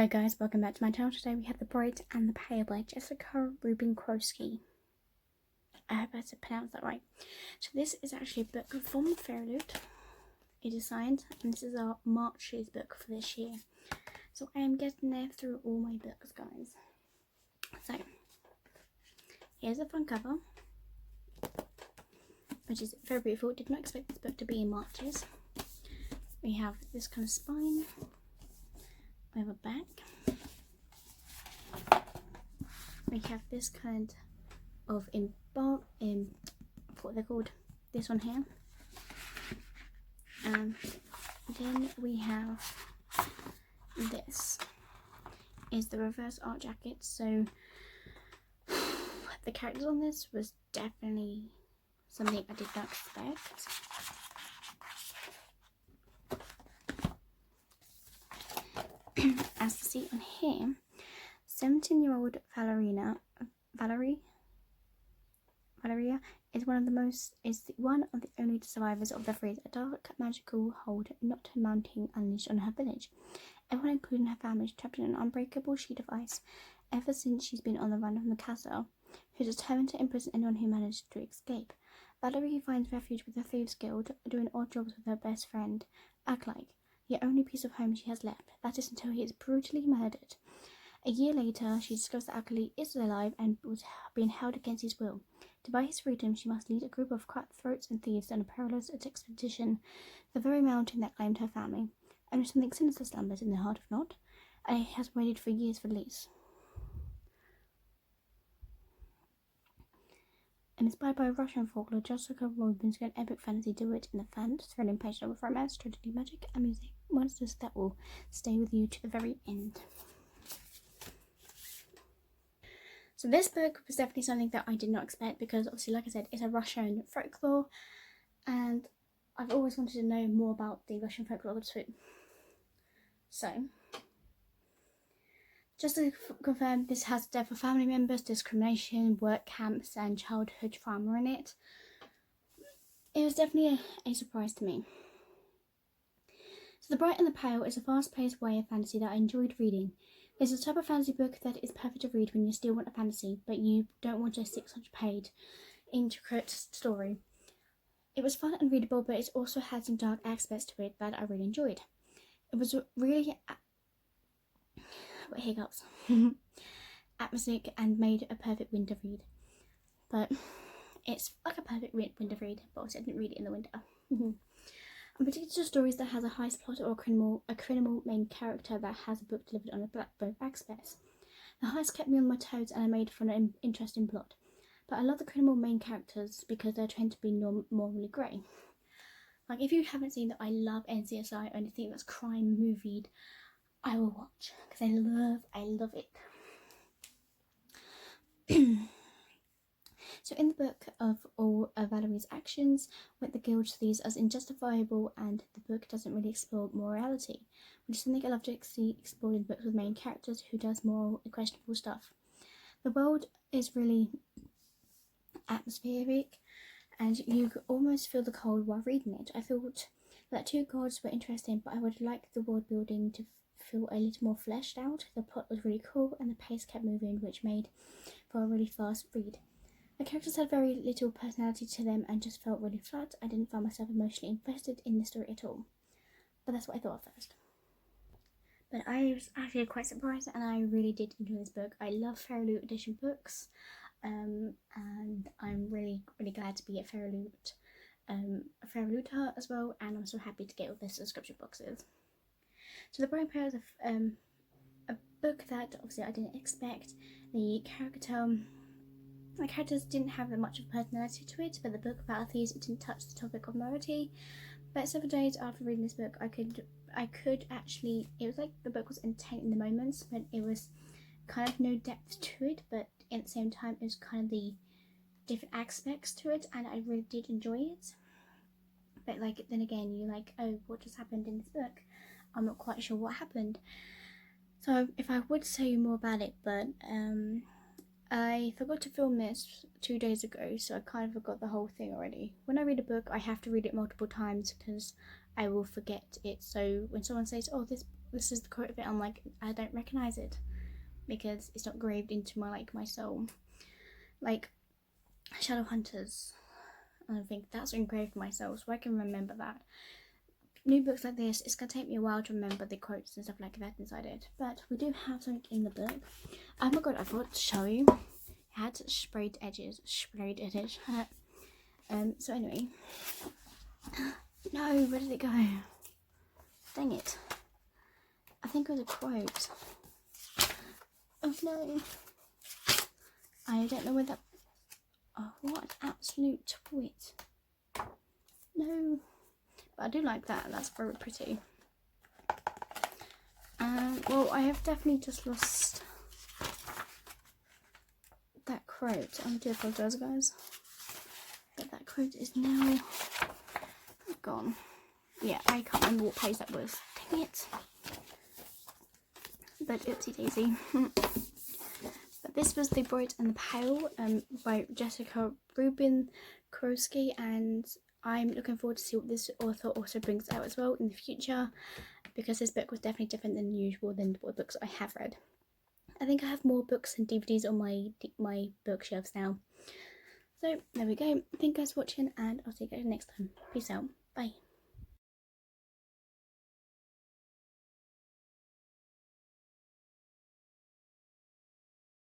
Hi guys, welcome back to my channel. Today we have The Bright and the Pale by Jessica Rubinkowski. I hope I pronounced that right. So this is actually a book from Fairloot. It is signed, and this is our March's book for this year. So I am getting there through all my books, guys. So here's a fun cover, which is very beautiful. Did not expect this book to be in March's. We have this kind of spine. We have a back. We have this kind of what they're called, this one here. And then we have this is the reverse art jacket. So the characters on this was definitely something I did not expect. As you see on here, 17-year-old Valeria is one of the only survivors of the phrase "a dark magical hold not mounting unleashed on her village." Everyone, including her family, is trapped in an unbreakable sheet of ice ever since she's been on the run from the castle, who's determined to imprison anyone who manages to escape. Valerie finds refuge with the Thieves Guild, doing odd jobs with her best friend, Aglike, the only piece of home she has left. That is until he is brutally murdered. A year later, she discovers that Aglike is still alive and was being held against his will. To buy his freedom, she must lead a group of cutthroats and thieves on a perilous expedition to the very mountain that claimed her family. Only something sinister slumbers in the heart of Nod, and it has waited for years for release. And inspired by Russian folklore, Jessica Rubinkowski, an epic fantasy duet in the fan, thrilling page of romance, tragedy, magic, and music, monsters that will stay with you to the very end. So this book was definitely something that I did not expect, because obviously, like I said, it's a Russian folklore, and I've always wanted to know more about the Russian folklore too. So, just to confirm, this has death of family members, discrimination, work camps, and childhood trauma in it. It was definitely a surprise to me. So The Bright and the Pale is a fast-paced way of fantasy that I enjoyed reading. It's a type of fantasy book that is perfect to read when you still want a fantasy, but you don't want a 600-page intricate story. It was fun and readable, but it also had some dark aspects to it that I really enjoyed. It was really atmospheric and made a perfect winter read. But it's like a perfect winter read, but also I didn't read it in the winter. I'm particular to stories that has a heist plot or a criminal main character that has a book delivered on both aspects. The heist kept me on my toes and I made for an interesting plot. But I love the criminal main characters because they're trained to be morally grey. Like, if you haven't seen that I love NCSI or anything that's crime movied, I will watch because I love it. So in the book of all Valerie's actions went the guild thieves as unjustifiable, and the book doesn't really explore morality, which is something I love to see explored in books with main characters who does moral and questionable stuff. The world is really atmospheric, and you almost feel the cold while reading it. I thought that two gods were interesting, but I would like the world building to feel a little more fleshed out. The plot was really cool, and the pace kept moving, which made for a really fast read. The characters had very little personality to them and just felt really flat. I didn't find myself emotionally invested in the story at all. But that's what I thought at first. But I was actually quite surprised, and I really did enjoy this book. I love Fairloot edition books, and I'm really glad to be at Fairloot, a Fairlooter as well, and I'm so happy to get all the subscription boxes. So The Bright and Pale is a book that obviously I didn't expect. The characters didn't have that much of personality to it, but the book about thieves didn't touch the topic of morality. But 7 days after reading this book, I could actually, it was like the book was entertaining in the moments, but it was kind of no depth to it, but at the same time it was kind of the different aspects to it, and I really did enjoy it. But like, then again, you're like, oh, what just happened in this book? I'm not quite sure what happened. So if I would say more about it, but I forgot to film this 2 days ago, so I kind of forgot the whole thing already. When I read a book, I have to read it multiple times because I will forget it. So when someone says, oh, this this is the quote of it. I'm like, I don't recognize it because it's not engraved into my soul. Like Shadowhunters, I think that's engraved in my soul, so I can remember that. New books like this, it's gonna take me a while to remember the quotes and stuff like that inside it. But we do have something in the book. Oh my god, I forgot to show you. It had sprayed edges. So anyway. No, where did it go? Dang it. I think it was a quote. Oh no. I don't know where that... Oh, what an absolute twit. No. But I do like that. That's very pretty. Well, I have definitely just lost that quote. I do apologise, guys. But that quote is now gone. Yeah, I can't remember what page that was. Dang it. But oopsie daisy. But this was The Bright and the Pale by Jessica Rubinkowski, and I'm looking forward to see what this author also brings out as well in the future, because this book was definitely different than usual than the books I have read. I think I have more books and DVDs on my bookshelves now. So there we go. Thank you guys for watching, and I'll see you guys next time. Peace out. Bye.